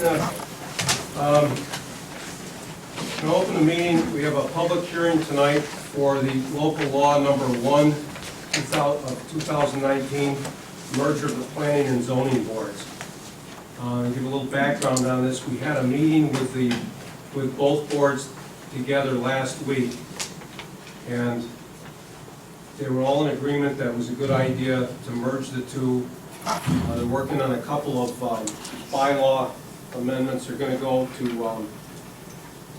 To open the meeting, we have a public hearing tonight for the local law number 1 of 2019, merger of the planning and zoning boards. To give a little background on this, we had a meeting with both boards together last week, and they were all in agreement that it was a good idea to merge the two. They're working on a couple of bylaw amendments. They're going to go to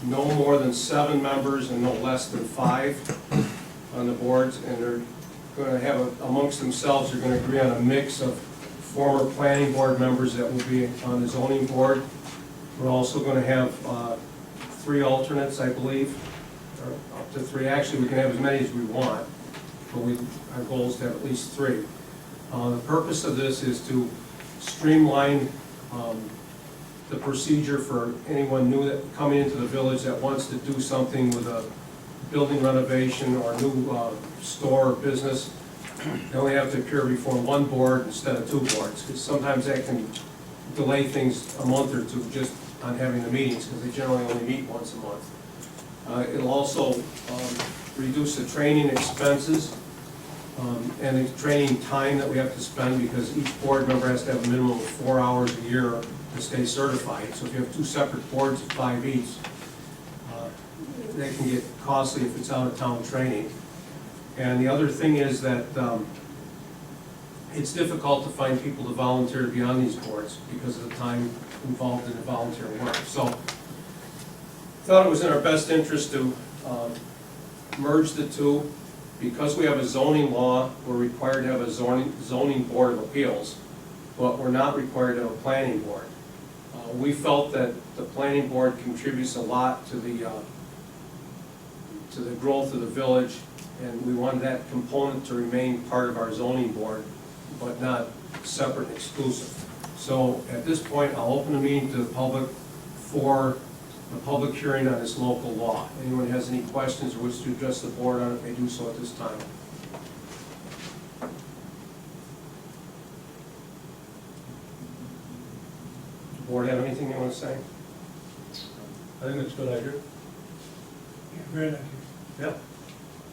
no more than 7 members and no less than 5 on the boards, and they're going to have, amongst themselves, they're going to agree on a mix of former planning board members that will be on the zoning board. We're also going to have 3 alternates, I believe, or up to 3. Actually, we can have as many as we want, but our goal is to have at least 3. The purpose of this is to streamline the procedure for anyone new that coming into the village that wants to do something with a building renovation or a new store or business. They only have to appear before 1 board instead of 2 boards, because sometimes that can delay things a month or 2 just on having the meetings, because they generally only meet once a month. It'll also reduce the training expenses and the training time that we have to spend, because each board member has to have a minimum of 4 hours a year to stay certified. So if you have 2 separate boards of 5 each, that can get costly if it's out-of-town training. And the other thing is that it's difficult to find people to volunteer to be on these boards because of the time involved in the volunteer work. So I thought it was in our best interest to merge the two. Because we have a zoning law, we're required to have a zoning board of appeals, but we're not required to have a planning board. We felt that the planning board contributes a lot to the growth of the village, and we wanted that component to remain part of our zoning board, but not separate and exclusive. So at this point, I'll open the meeting to the public for a public hearing on this local law. Anyone has any questions or wishes to address the board on it, may do so at this time. The board have anything you want to say? I think it's a good idea. Yeah, great idea. Yep.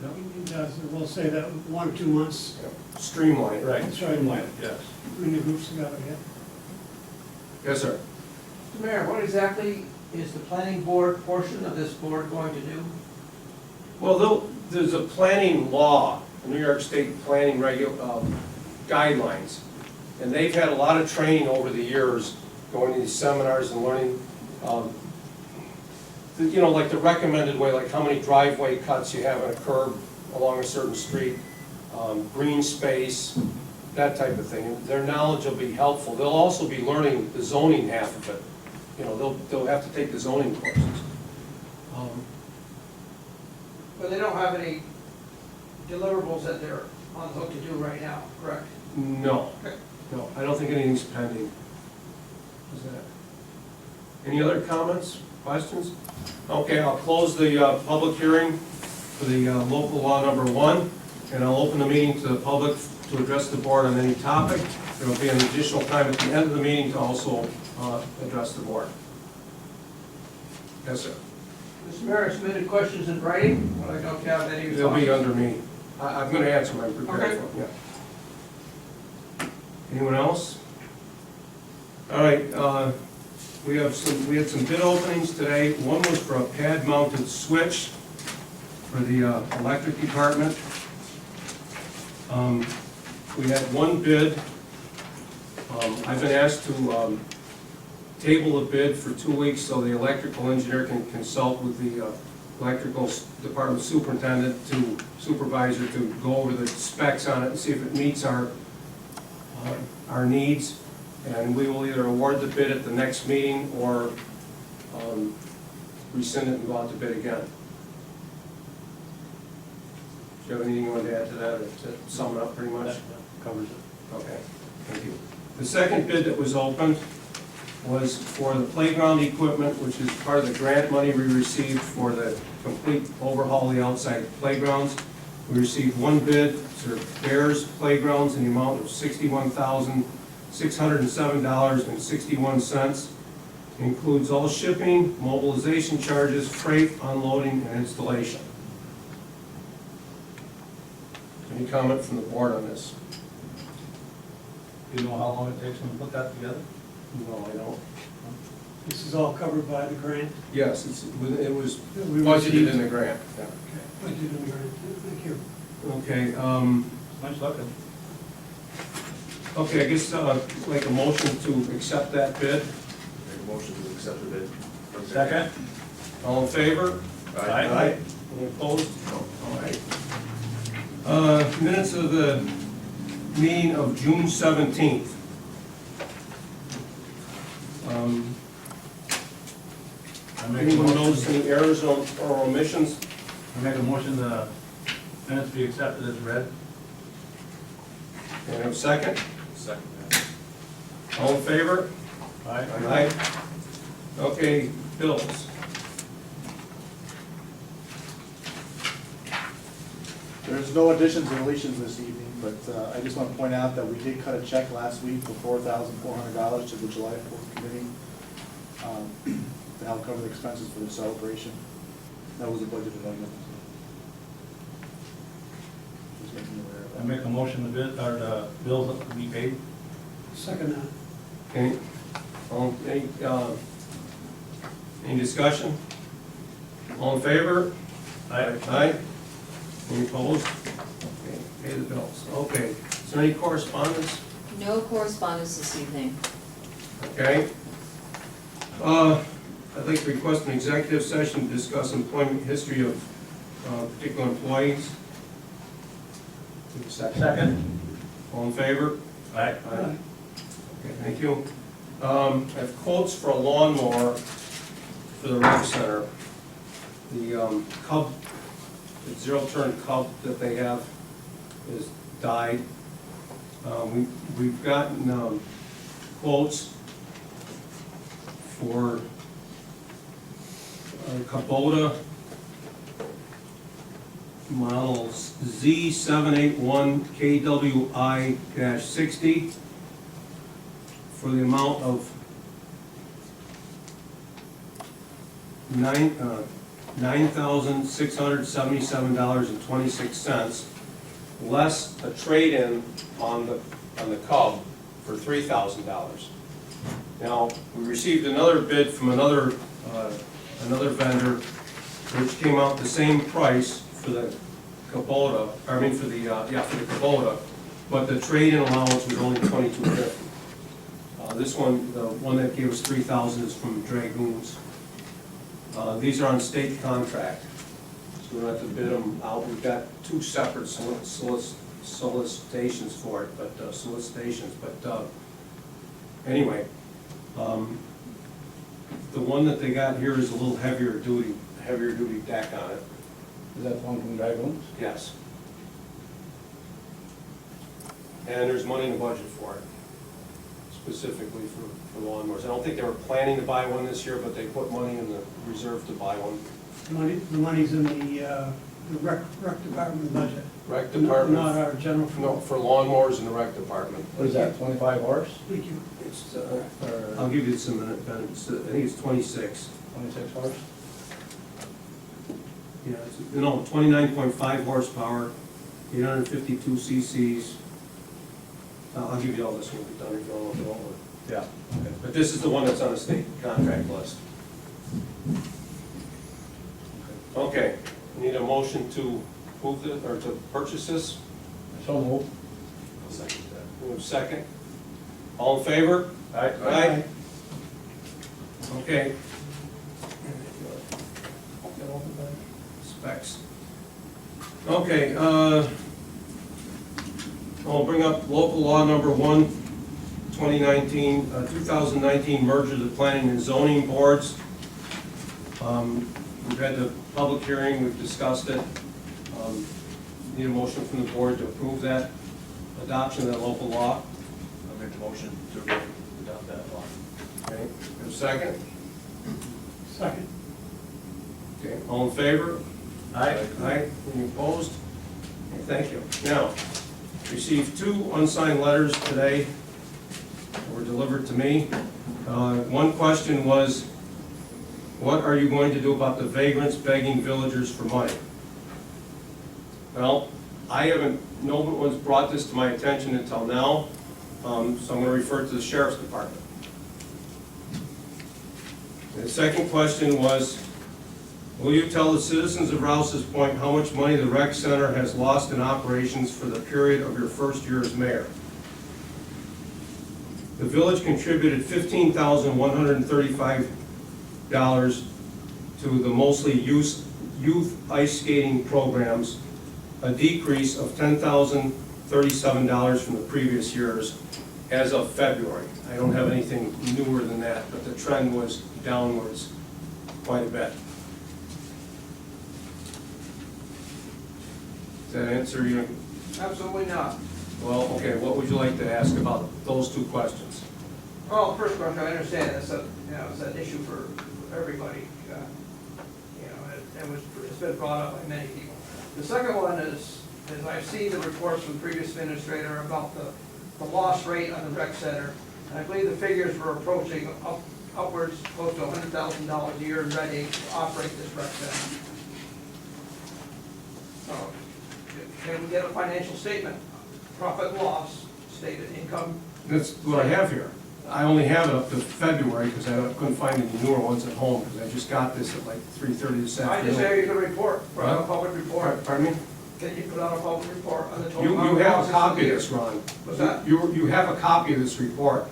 It does, we'll say that 1 or 2 months, Streamline. Right, That's right. streamline it, yes. bring the groups together, yeah. Yes, sir. Mr. Mayor, what exactly is the planning board portion of this board going to do? Well, there's a planning law, New York State planning guidelines, and they've had a lot of training over the years, going to these seminars and learning, you know, like the recommended way, like how many driveway cuts you have on a curb along a certain street, green space, that type of thing. And their knowledge will be helpful. They'll also be learning the zoning half of it. You know, they'll have to take the zoning courses. But they don't have any deliverables that they're on the hook to do right now, correct? No, Okay. no, I don't think anything's pending. Is that? Any other comments, questions? Okay, I'll close the public hearing for the local law number 1, and I'll open the meeting to the public to address the board on any topic. There will be an additional time at the end of the meeting to also address the board. Yes, sir. Mr. Mayor, I submitted questions in writing, but I don't have any responses. They'll be under me. I'm going to answer them. I'm prepared Okay. for them. Yeah. Anyone else? All right. We had some bid openings today. One was for a pad-mounted switch for the electric department. We had 1 bid. I've been asked to table the bid for 2 weeks so the electrical engineer can consult with the electrical department supervisor to go over the specs on it and see if it meets our needs. And we will either award the bid at the next meeting or rescind it and go out to bid again. Do you have anything you want to add to that, or to sum it up pretty much? That covers it. Okay, thank you. The second bid that was opened was for the playground equipment, which is part of the grant money we received for the complete overhaul of the outside playgrounds. We received 1 bid for Bears Playgrounds in the amount of $61,607.61. Includes all shipping, mobilization charges, freight, unloading, and installation. Any comment from the board on this? Do you know how long it takes them to put that together? No, I don't. This is all covered by the grant. Yes, it was We budgeted received. in the grant. Yeah. Okay, budgeted in the grant, thank you. Okay, Nice looking. okay, I guess, like a motion to accept that bid. Make a motion to accept the bid. Second? All in favor? Aye. Any opposed? No. All right. Minutes of the meeting of June 17th. I make a Anyone motion- notice any errors or omissions? I make a motion the minutes be accepted as read. Can I have a second? Second. All in favor? Aye. Aye. Okay, bills. There's no additions or deletions this evening, but I just want to point out that we did cut a check last week for $4,400 to the July 4th committee to help cover the expenses for the celebration. That was a budgeted item. Just making you aware of I that. make a motion the bid, or the bills to be paid. Second that. Okay, any discussion? All in favor? Aye. Aye. Any opposed? Okay, pay the bills. Okay, is there any correspondence? No correspondence this evening. Okay. I'd like to request an executive session to discuss employment history of particular employees. Second? All in favor? Aye. Okay, thank you. I have quotes for a lawnmower for the rec center. The Cub, the zero-turn Cub that they have is died. We've gotten quotes for Kubota model Z781 KWI-60 for the amount of $9,677.26, less a trade-in on the Cub for $3,000. Now, we received another bid from another vendor, which came out the same price for the Kubota, for the Kubota, but the trade-in allowance was only $2,250. This one, the one that gave us $3,000 is from Dragoons. These are on state contract, so we don't have to bid them out. We've got two separate solicitations for it, but anyway, the one that they got here is a little heavier duty deck on it. Is that one from Dragoons? Yes. And there's money in the budget for it, specifically for lawnmowers. I don't think they were planning to buy one this year, but they put money in the reserve to buy one. The money's in the rec department budget. Rec Not department, our general fund. no, for lawnmowers in the rec department. What is that, 25 horse? Thank you. It's, I'll give you some minute, Ben. I think it's 26. 26 horse? Yeah, it's, 29.5 horsepower, 852 cc's. I'll give you all this when we're done if you want to go over. Yeah. Okay. But this is the one that's on the state contract list. Okay, need a motion to move this, or to purchase this? So move. I'll second that. Move second. All in favor? Aye. Aye. Okay. Specs. Okay, I'll bring up local law number 1, 2019 merger of the planning and zoning boards. We've had the public hearing, we've discussed it. Need a motion from the board to approve that adoption of that local law. I'll make the motion to adopt that law. Okay, have a second? Second. Okay, all in favor? Aye. Aye, any opposed? Okay, thank you. Now, received 2 unsigned letters today that were delivered to me. One question was, what are you going to do about the vagrants begging villagers for money? Well, I haven't, no one's brought this to my attention until now, so I'm going to refer it to the sheriff's department. The second question was, will you tell the citizens of Rouses Point how much money the rec center has lost in operations for the period of your first year as mayor? The village contributed $15,135 to the mostly youth ice skating programs, a decrease of $10,037 from the previous years as of February. I don't have anything newer than that, but the trend was downwards quite a bit. Does that answer you? Absolutely not. Well, okay, what would you like to ask about those two questions? Well, first question, I understand it's it's an issue for everybody. It's been brought up by many people. The second one is I've seen the reports from the previous administrator about the loss rate on the rec center. And I believe the figures were approaching upwards close to $100,000 a year in ready to operate this rec center. So, can we get a financial statement, profit and loss, stated income? That's what I have here. I only have it up to February because I couldn't find any newer ones at home because I just got this at like 3:30 this I afternoon. just say you could report, put out a public report. Pardon me? Can you put out a public report on the total? You amount of have a losses copy of year? this, Ron. What's that? You have a copy of this report.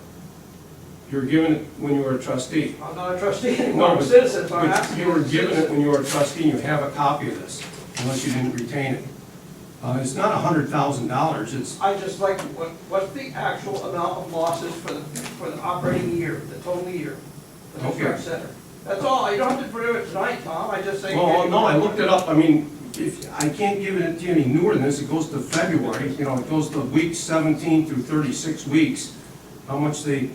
You were given it when you were a trustee. I'm not a trustee anymore, I'm a but- citizen, so I'm but asking. you were given it when you were a trustee, and you have a copy of this, unless you didn't retain it. It's not $100,000, it's, I just like, what's the actual amount of losses for the operating year, the total year, for the Okay. rec center? That's all, you don't have to prove it tonight, Tom, I just say. well, no, I looked it up, I mean, if, I can't give it to you any newer than this, it goes to February, you know, it goes to weeks 17 through 36 weeks, how much it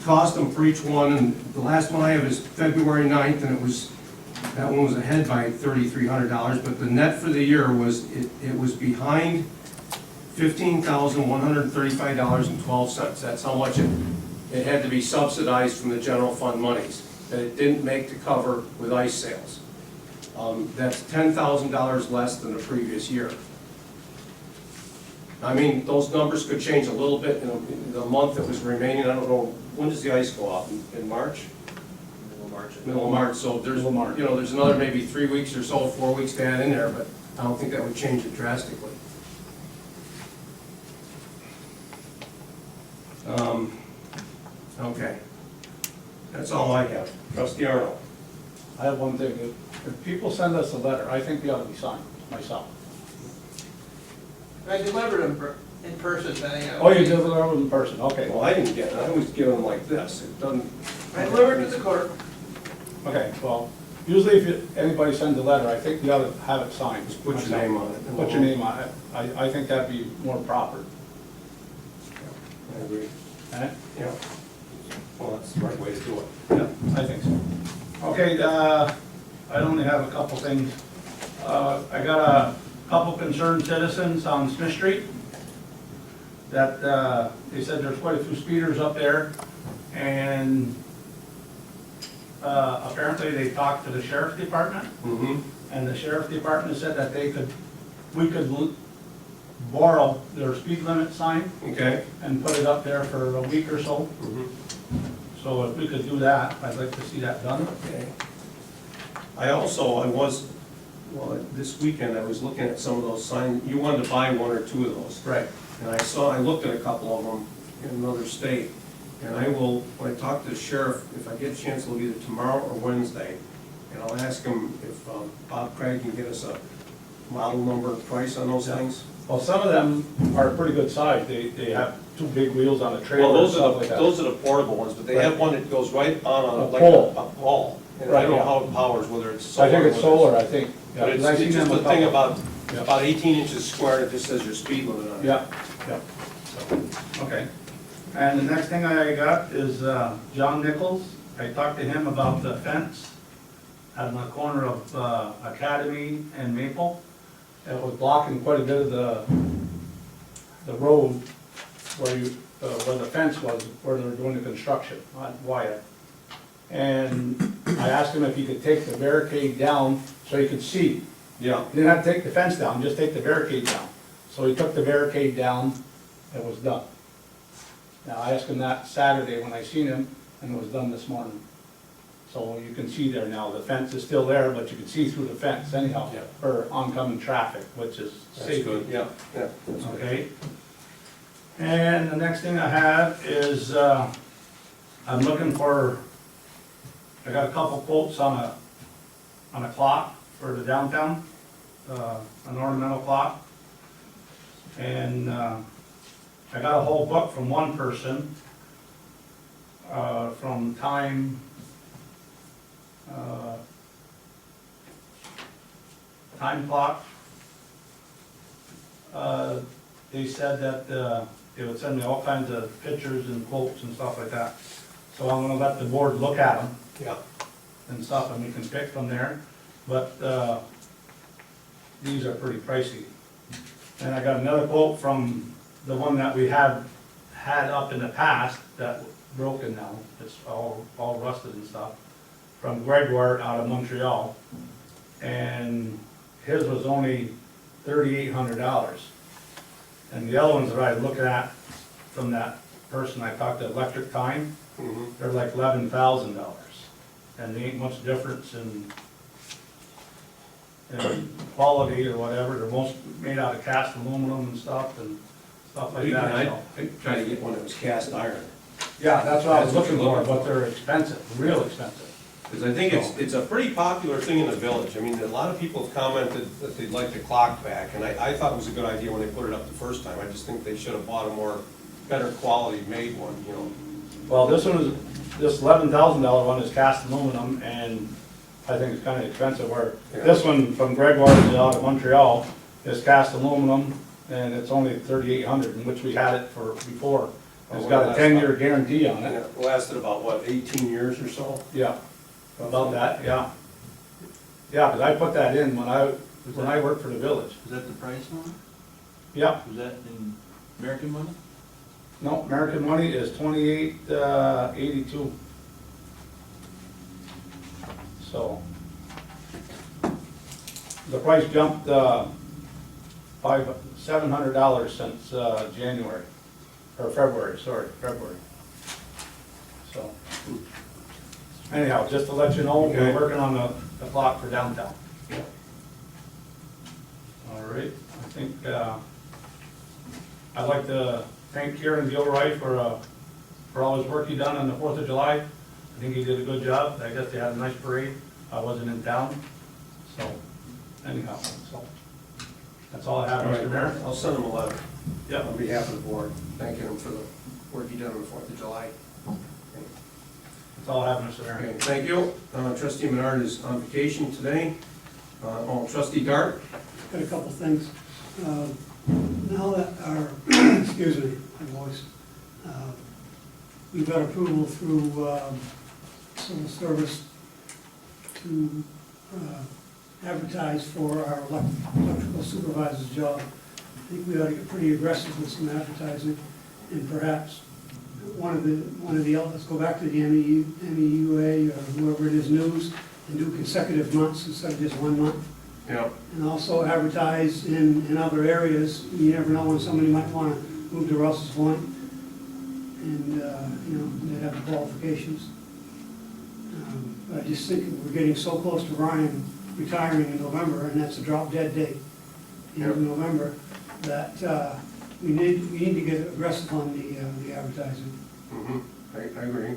cost them for each one, and the last one I have is February 9th, and that one was ahead by $3,300, but the net for the year was, it was behind $15,135.12. That's how much it had to be subsidized from the general fund monies, that it didn't make to cover with ice sales. That's $10,000 less than the previous year. I mean, those numbers could change a little bit in the month that was remaining. I don't know, when does the ice go off? In March? Middle of March, so there's, you know, there's another maybe 3 weeks or so, 4 weeks to add in there, but I don't think that would change it drastically. Okay. That's all I have. Trustee Arnold. I have one thing, if people send us a letter, I think they ought to be signed, myself. I delivered them in person, then. Oh, you deliver them in person, okay. Well, I didn't get it. I always give them like this. It doesn't. I delivered to the clerk. Okay, well, usually if anybody sends a letter, I think you ought to have it signed. Just put your name on it. Put your name on it. I think that'd be more proper. I agree. Eh? Yeah. Well, that's the right way to do it. Yeah, I think so. Okay, I only have a couple things. I got a couple concerned citizens on Smith Street that they said there's quite a few speeders up there, and apparently they talked to the sheriff's department, Mm-hmm. and the sheriff's department said that we could borrow their speed limit sign Okay. and put it up there for a week or so. Mm-hmm. So if we could do that, I'd like to see that done. Okay. This weekend, I was looking at some of those signs. You wanted to buy one or two of those. Right. And I looked at a couple of them in another state. And I will, when I talk to the sheriff, if I get a chance, it'll be either tomorrow or Wednesday. And I'll ask him if Bob Craig can get us a model number and price on those things. Well, some of them are pretty good size. They have two big wheels on a Well, trailer and stuff like that. those are the portable ones, but they have one that goes right on A like pole. a pole. And I Right, don't know yeah. how it powers, whether it's solar. I think it's whether solar, I think. Yeah, But 'cause I've it's seen just them a thing couple. about 18 inches square, and it just says your speed limit on it. Yeah, yeah. Okay. And the next thing I got is John Nichols. I talked to him about the fence on the corner of Academy and Maple. It was blocking quite a bit of the road where where the fence was, where they were doing the construction on Wyatt. And I asked him if he could take the barricade down so he could see. Yeah. He didn't have to take the fence down, just take the barricade down. So he took the barricade down, it was done. Now, I asked him that Saturday when I seen him, and it was done this morning. So you can see there now, the fence is still there, but you can see through the fence anyhow, Yeah. for oncoming traffic, which is That's safe. good, yeah, yeah. That's good. Okay? And the next thing I have is, I'm looking for, I got a couple quotes on a clock for the downtown, an ornamental clock. And, I got a whole book from one person, from Time Clock. They said that they would send me all kinds of pictures and quotes and stuff like that. So I'm gonna let the board look at them Yeah. and stuff, and we can pick from there. But these are pretty pricey. And I got another quote from the one that we had up in the past, that broken now, it's all rusted and stuff, from Gregoire out of Montreal. And his was only $3,800. And the other ones that I was looking at from that person I talked to, Electric Time, Mhm. they're like $11,000. And they ain't much difference in quality or whatever, they're most made out of cast aluminum and stuff like that. I so. tried to get one that was cast iron. Yeah, that's what I was That's what looking you're for, looking but they're expensive, real expensive. Because I think it's a pretty popular thing in the village. I mean, a lot of people have commented that they'd like the clock back, and I thought it was a good idea when they put it up the first time. I just think they should have bought a more, better quality made one, you know. Well, this $11,000 one is cast aluminum, and I think it's kinda expensive, where Yeah. this one from Gregoire out of Montreal is cast aluminum, and it's only $3,800, in which we had it for before. It's got a 10-year guarantee on And it. it lasted about, what, 18 years or so? Yeah, about that, yeah. Yeah, because I put that in when I worked for the village. Is that the price one? Yeah, Was that in American money? no, American money is 28.82. So, the price jumped, $700 since, January, or February, February. So, anyhow, just to let you know, Okay. we're working on the clock for downtown. Yeah. All right, I think, I'd like to thank Kieran Gilroy for all his work he done on the 4th of July. I think he did a good job. I guess they had a nice parade. I wasn't in town, so anyhow, so that's all I have, All right, Mr. Mayor. I'll send them a letter Yep, on behalf of the board, thanking them for the work he done on the 4th of July. that's all I have, Mr. Mayor. Okay, thank you. Trustee Menard is on vacation today. Trustee Dart? Got a couple things. Now that our, excuse me, my voice, we've got approval through civil service to advertise for our electrical supervisor's job. I think we ought to get pretty aggressive with some advertising, and perhaps one of the outlets, go back to the MEUA or whoever it is, news, and do consecutive months instead of just 1 month. Yeah. And also advertise in other areas. You never know when somebody might want to move to Russell's Point, and, you know, they have the qualifications. But I just think we're getting so close to Ryan retiring in November, and that's a drop dead date, end of November, that we need to get aggressive on the advertising. Mm-hmm. I agree.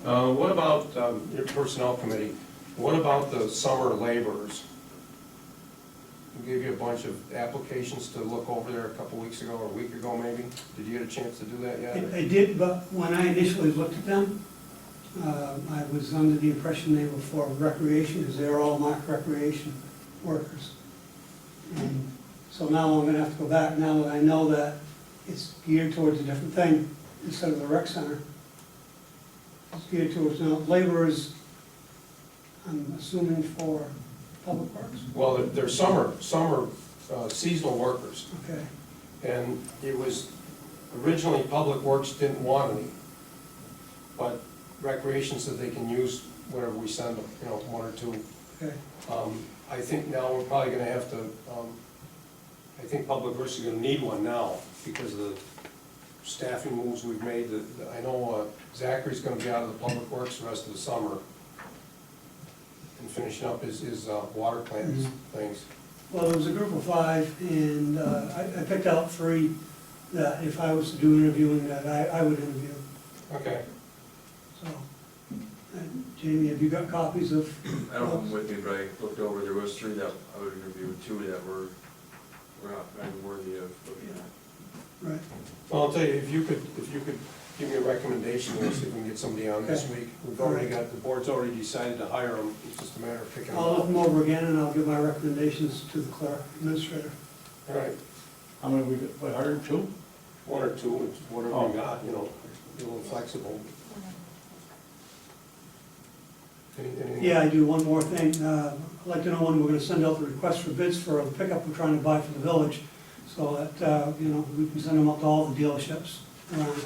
What about your personnel committee? What about the summer laborers? We gave you a bunch of applications to look over there a couple weeks ago, or a week ago maybe. Did you get a chance to do that yet? I did, but when I initially looked at them, I was under the impression they were for recreation, because they're all marked recreation workers. And so now I'm gonna have to go back, now that I know that it's geared towards a different thing, instead of the rec center. It's geared towards, now, laborers, I'm assuming for public works, Well, they're summer seasonal workers. okay. And it was, originally Public Works didn't want any, but Recreation said they can use whatever we send them, you know, one or two. Okay. I think now we're probably gonna have to, I think Public Works is gonna need one now because of the staffing moves we've made. I know Zachary's gonna be out of the Public Works the rest of the summer and finishing up his water plants things. Well, there was a group of 5, and I picked out 3 that if I was to do interviewing, that I would interview. Okay. So, Jamie, have you got copies of? I don't have them with me, but I looked over, there was 3 that I would interview, 2 that were not worthy of looking at. Right. Well, I'll tell you, if you could give me a recommendation, we'll see if we can get somebody on this Okay. week. We've already got, the board's already decided to hire them, it's just a matter of picking them I'll look up. them over again, and I'll give my recommendations to the clerk administrator. All right, How many we hired, 2? 1 or 2, it's whatever Oh. you got, you know, be a little flexible. Anything? Yeah, I do, one more thing. I'd like to know when we're gonna send out the request for bids for a pickup we're trying to buy for the village, so that, you know, we can send them up to all the dealerships around.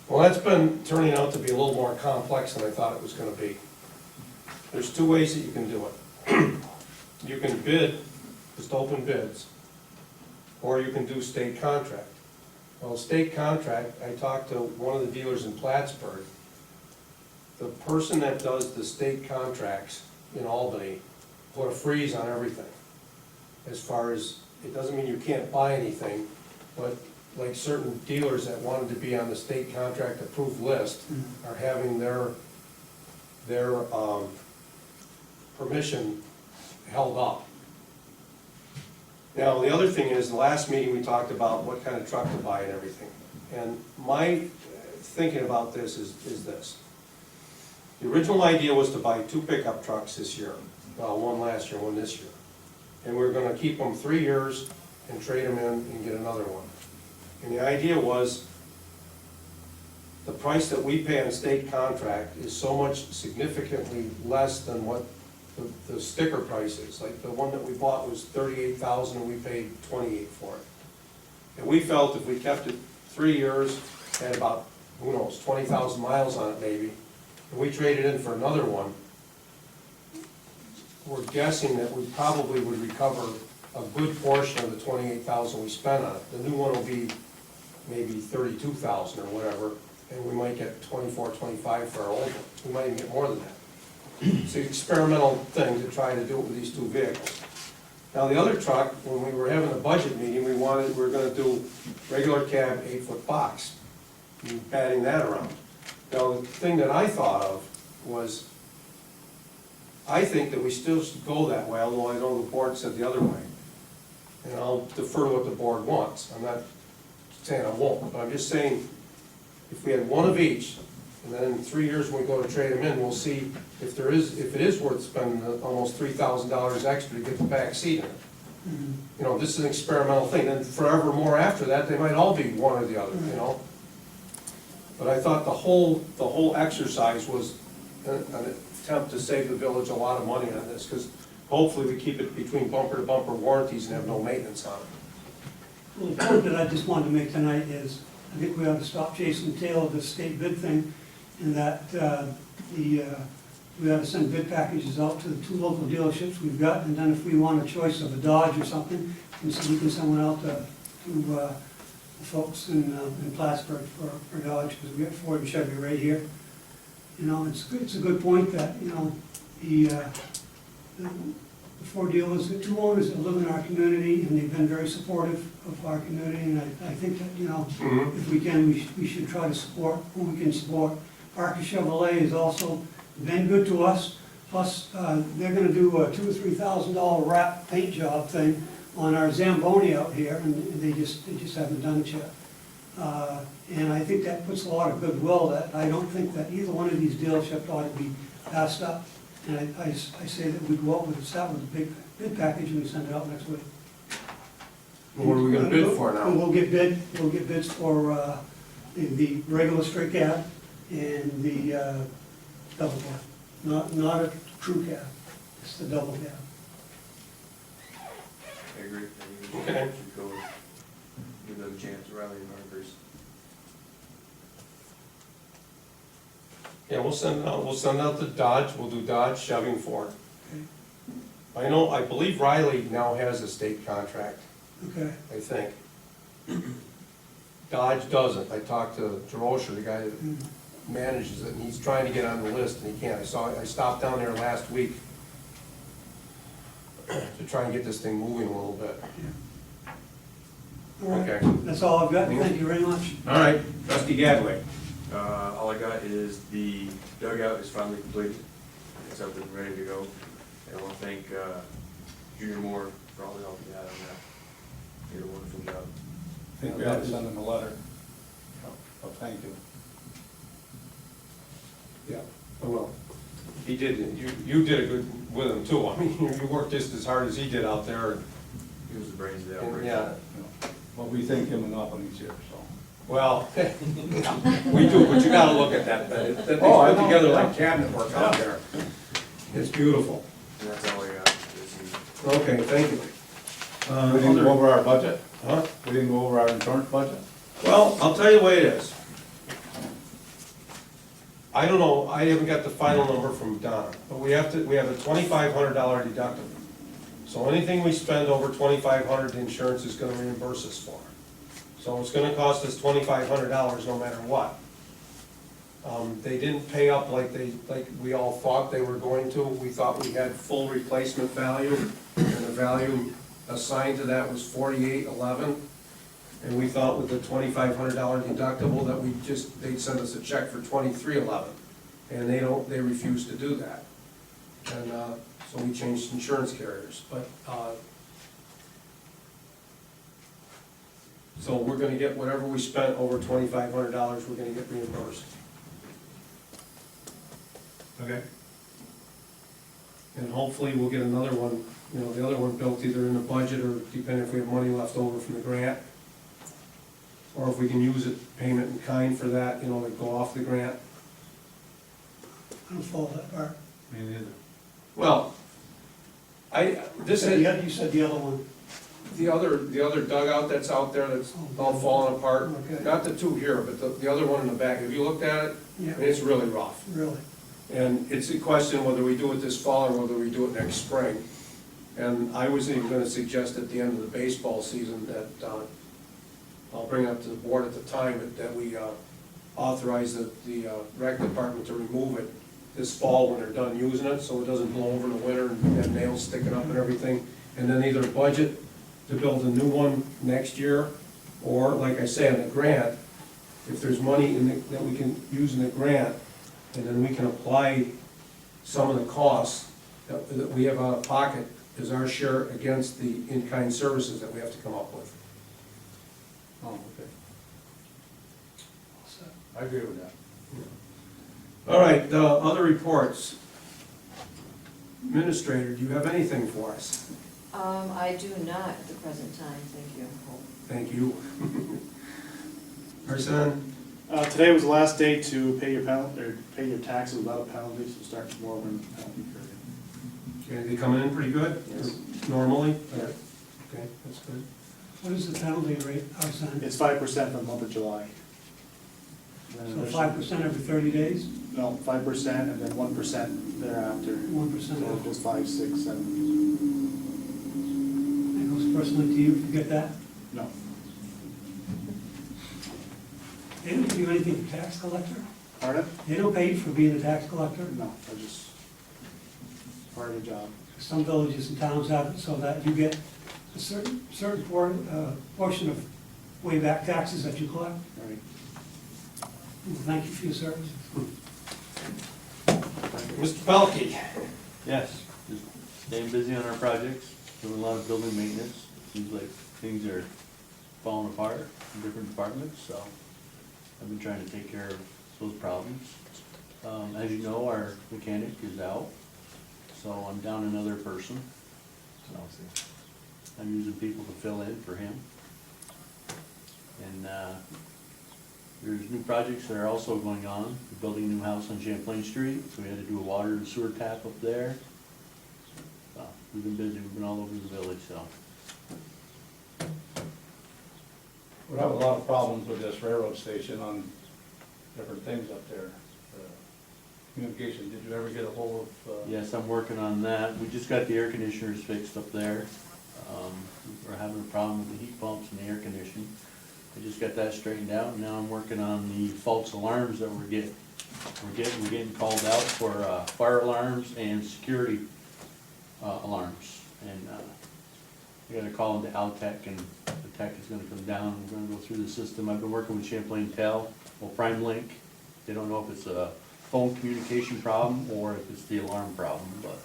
Well, that's been turning out to be a little more complex than I thought it was gonna be. There's 2 ways that you can do it. You can bid, just open bids, or you can do state contract. Well, state contract, I talked to one of the dealers in Plattsburgh. The person that does the state contracts in Albany put a freeze on everything. As far as, it doesn't mean you can't buy anything, but like certain dealers that wanted to be on the state contract approved list are having their permission held up. Now, the other thing is, the last meeting we talked about what kind of truck to buy and everything. And my thinking about this is this. The original idea was to buy 2 pickup trucks this year, well, 1 last year, 1 this year. And we're gonna keep them 3 years and trade them in and get another one. And the idea was, the price that we pay on a state contract is so much significantly less than what the sticker price is. Like, the one that we bought was $38,000 and we paid $28,000 for it. And we felt if we kept it 3 years, had about, who knows, 20,000 miles on it maybe, and we traded in for another one, we're guessing that we probably would recover a good portion of the $28,000 we spent on it. The new one will be maybe $32,000 or whatever, and we might get $24,000, $25,000 for our old one. We might even get more than that. It's an experimental thing to try to do it with these 2 vehicles. Now, the other truck, when we were having a budget meeting, we were gonna do regular cab, 8-foot box, and padding that around. Now, the thing that I thought of was, I think that we still should go that way, although I know the board said the other way. And I'll defer to what the board wants. I'm not saying I won't, but I'm just saying, if we had 1 of each, and then in 3 years when we go to trade them in, we'll see if it is worth spending almost $3,000 extra to get the back seat in it. You know, this is an experimental thing, and forevermore after that, they might all be one or the other, you know? But I thought the whole exercise was an attempt to save the village a lot of money on this, because hopefully we keep it between bumper to bumper warranties and have no maintenance on it. Well, the point that I just wanted to make tonight is, I think we ought to stop chasing the tail of this state bid thing, and that we ought to send bid packages out to the 2 local dealerships we've got, and then if we want a choice of a Dodge or something, we can send one out to the folks in Plattsburgh for Dodge, because we got Ford and Chevy right here. You know, it's a good point that, you know, the 4 dealers, the 2 owners that live in our community, and they've been very supportive of our community, and I think that, you know, if we can, we should try to support who we can support. Parker Chevrolet has also been good to us, plus, they're gonna do a $2,000 or $3,000 wrap paint job thing on our Zamboni out here, and they just haven't done it yet. And I think that puts a lot of goodwill, that I don't think that either one of these dealerships ought to be passed up. And I say that we go out with, start with a big bid package and we send it out next week. What are we gonna bid for now? We'll get bids for the regular straight cab and the double cab. Not a crew cab, it's the double cab. I agree. I think we Okay. should go, give them a chance to rally the markers. Yeah, we'll send out the Dodge, we'll do Dodge, Chevy, and Ford. I know, I believe Riley now has a state contract, Okay, I think. Dodge doesn't. I talked to Jerosha, the guy that manages it, and he's trying to get on the list, and he can't. I stopped down there last week to try and get this thing moving a little bit. all right. Okay. That's all I've got. Thank you very much. All right, trustee Gadway. All I got is the dugout is finally completed. It's up and ready to go. And I want to thank Junior Moore for all the help he had on that. He did a wonderful job. I think we ought to send them a letter of thank you. Yeah, I will. He did, you did a good with him too. I mean, you worked just as hard as he did out there. He was the brains of the And, operation. yeah, Well, we thank him enough when he's here, so. well, we do, but you gotta look at that. That thing's Oh, I put know. together like cabinet work out there. It's beautiful. And that's all I got this evening. Okay, thank you. We didn't go over our budget? Huh? We didn't go over our insurance budget? Well, I'll tell you what it is. I don't know, I haven't got the final number from Donna, but we have a $2,500 deductible. So anything we spend over $2,500, the insurance is gonna reimburse us for. So it's gonna cost us $2,500 no matter what. They didn't pay up like we all thought they were going to. We thought we had full replacement value, and the value assigned to that was $48.11. And we thought with the $2,500 deductible that they'd send us a check for $23.11. And they refused to do that. And, so we changed insurance carriers, but, so we're gonna get whatever we spent over $2,500, we're gonna get reimbursed. Okay. And hopefully we'll get another one, the other one built either in the budget or depending if we have money left over from the grant. Or if we can use it, payment in kind for that, to go off the grant. I don't follow that part. Me neither. Well, You said the other one. the other dugout that's out there that's all falling apart, Okay. not the two here, but the other one in the back, have you looked at it? Yeah, It's really rough. really. And it's a question whether we do it this fall or whether we do it next spring. And I was even gonna suggest at the end of the baseball season that, I'll bring up to the board at the time, that we authorize the rec department to remove it this fall when they're done using it, so it doesn't blow over in the winter and have nails sticking up and everything. And then either budget to build a new one next year, or like I say, on the grant, if there's money that we can use in the grant, and then we can apply some of the costs that we have out of pocket as our share against the in-kind services that we have to come up with. Oh, okay. I agree with that. All right, other reports. Administrator, do you have anything for us? I do not at the present time, thank you. Thank you. Arson? Today was the last day to pay your penalty, or pay your taxes without a penalty, so start tomorrow when the penalty period. Okay, they coming in pretty good? Yes. Normally? Yeah. Okay, that's good. What is the penalty rate outside? It's 5% for the month of July. So 5% every 30 days, No, 5% and then 1% thereafter. 1% So off. just 5, 6, 7. That goes personally to you, if you get that? No, They don't give you anything for tax collector? pardon? They don't pay you for being a tax collector? No, I just, part of the job. Some villages and towns have it so that you get a certain portion of way back taxes that you collect. Right. Well, thank you for your service. Mr. Pelkey? Yes, just staying busy on our projects, doing a lot of building maintenance. Seems like things are falling apart in different departments, so I've been trying to take care of those problems. As you know, our mechanic is out, so I'm down another person. So I'm using people to fill in for him. And there's new projects that are also going on. We're building a new house on Champlain Street, so we had to do a water and sewer tap up there. So we've been busy, we've been all over the village, so. We have a lot of problems with this railroad station on different things up there. communication, did you ever get a hold of? Yes, I'm working on that. We just got the air conditioners fixed up there. We're having a problem with the heat pumps and the air conditioning. I just got that straightened out, and now I'm working on the false alarms that we're getting. We're getting called out for fire alarms and security alarms. And I got a call into Altech, and the tech is gonna come down. We're gonna go through the system. I've been working with Champlain Tel, well, Prime Link. They don't know if it's a phone communication problem or if it's the alarm problem, but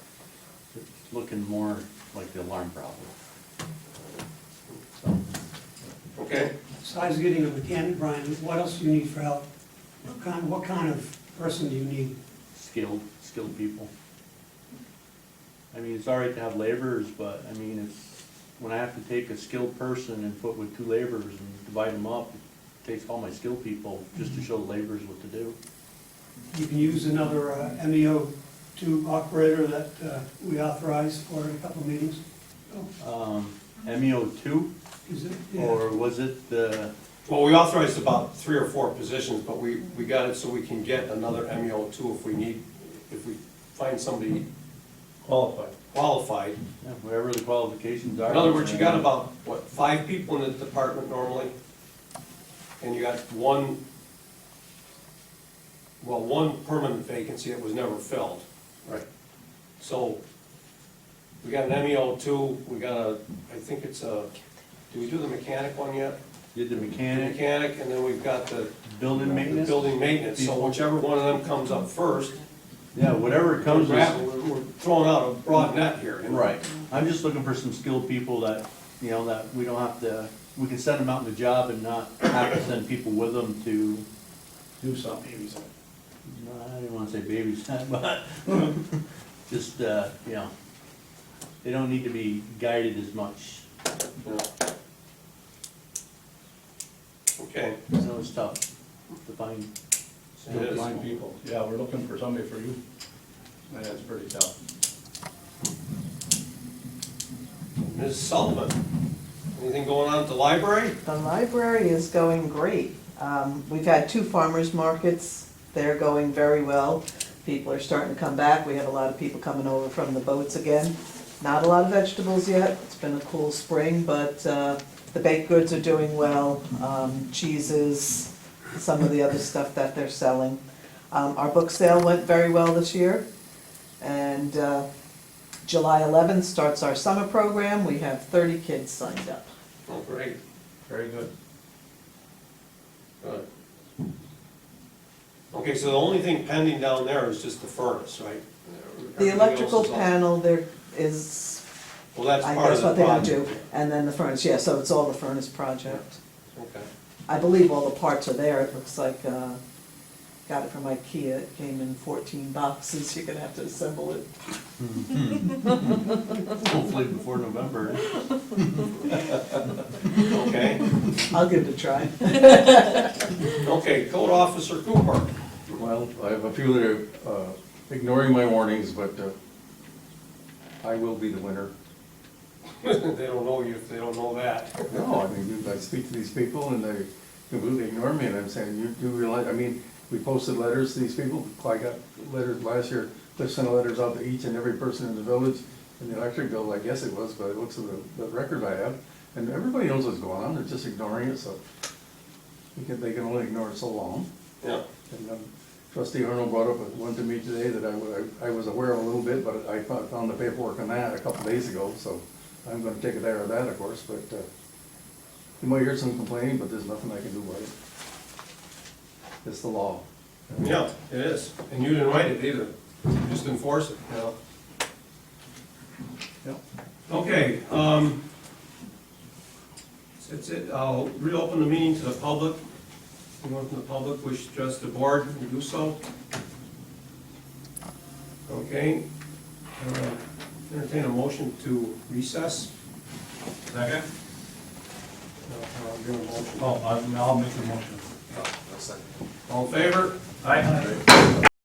it's looking more like the alarm problem. So, Okay, Besides getting a mechanic, Brian, what else do you need for help? What kind of person do you need? skilled people. I mean, it's all right to have laborers, but I mean, it's, when I have to take a skilled person and put with 2 laborers and divide them up, it takes all my skilled people just to show the laborers what to do. You can use another MEO2 operator that we authorized for a couple of meetings. MEO2, Is it? Yeah. or was it the, well, we authorized about 3 or 4 positions, but we got it so we can get another MEO2 if we need, if we find somebody Qualified. qualified. yeah, whatever the qualifications are. In other words, you got about, what, 5 people in the department normally? And you got one permanent vacancy that was never filled. Right. So, we got an MEO2, we got a, I think it's a, did we do the mechanic one yet? Did the mechanic, Mechanic, and then we've got the building maintenance? building maintenance, so People. whichever one of them comes up first, Yeah, whatever it comes with. we're throwing out a broad net here. you know? Right, I'm just looking for some skilled people that, you know, that we don't have to, we can send them out in the job and not have to send people with them to, Do something. no, I didn't wanna say babysit, but just, you know, they don't need to be guided as much. Yeah. Okay. So it's tough to find. It is. Blind people, yeah, we're looking for somebody for you. And that's pretty tough. Ms. Sullivan, anything going on at the library? The library is going great. We've had 2 farmers markets. They're going very well. People are starting to come back. We have a lot of people coming over from the boats again. Not a lot of vegetables yet. It's been a cool spring, but the baked goods are doing well. Cheeses, some of the other stuff that they're selling. Our book sale went very well this year. And July 11th starts our summer program. We have 30 kids signed up. Oh, great, Very good. good. Okay, so the only thing pending down there is just the furnace, right? The Everything electrical else is all- panel, there is, Well, that's I part of guess the what they're gonna do, project. and then the furnace, yeah, so it's all the furnace project. Okay, I believe all the parts are there, it looks like, got it from IKEA, it came in 14 boxes, you're gonna have to assemble it. Hopefully before November. okay, I'll give it a try. okay, code officer Cooper. Well, I have a few that are ignoring my warnings, but I will be the winner. They don't know you if they don't know that. No, I mean, I speak to these people and they completely ignore me, and I'm saying, you do realize, I mean, we posted letters to these people. I got letters last year, Cliff sent letters out to each and every person in the village, and the electric bill, I guess it was, but it looks at the record I have, and everybody knows what's going on, they're just ignoring it, so they can only ignore it so long. Yeah, And Trustee Arnold brought up one to me today that I was aware of a little bit, but I found the paperwork on that a couple days ago, so I'm gonna take care of that, of course, but you might hear some complaining, but there's nothing I can do about it. It's the law. yeah, it is, and you didn't write it either, just enforce it, you know? Yep. Okay, that's it, I'll reopen the meeting to the public. Anyone from the public wish to address the board, you do so. Okay, entertain a motion to recess. Second? Give a motion. Oh, I'll make the motion. All in favor? Aye.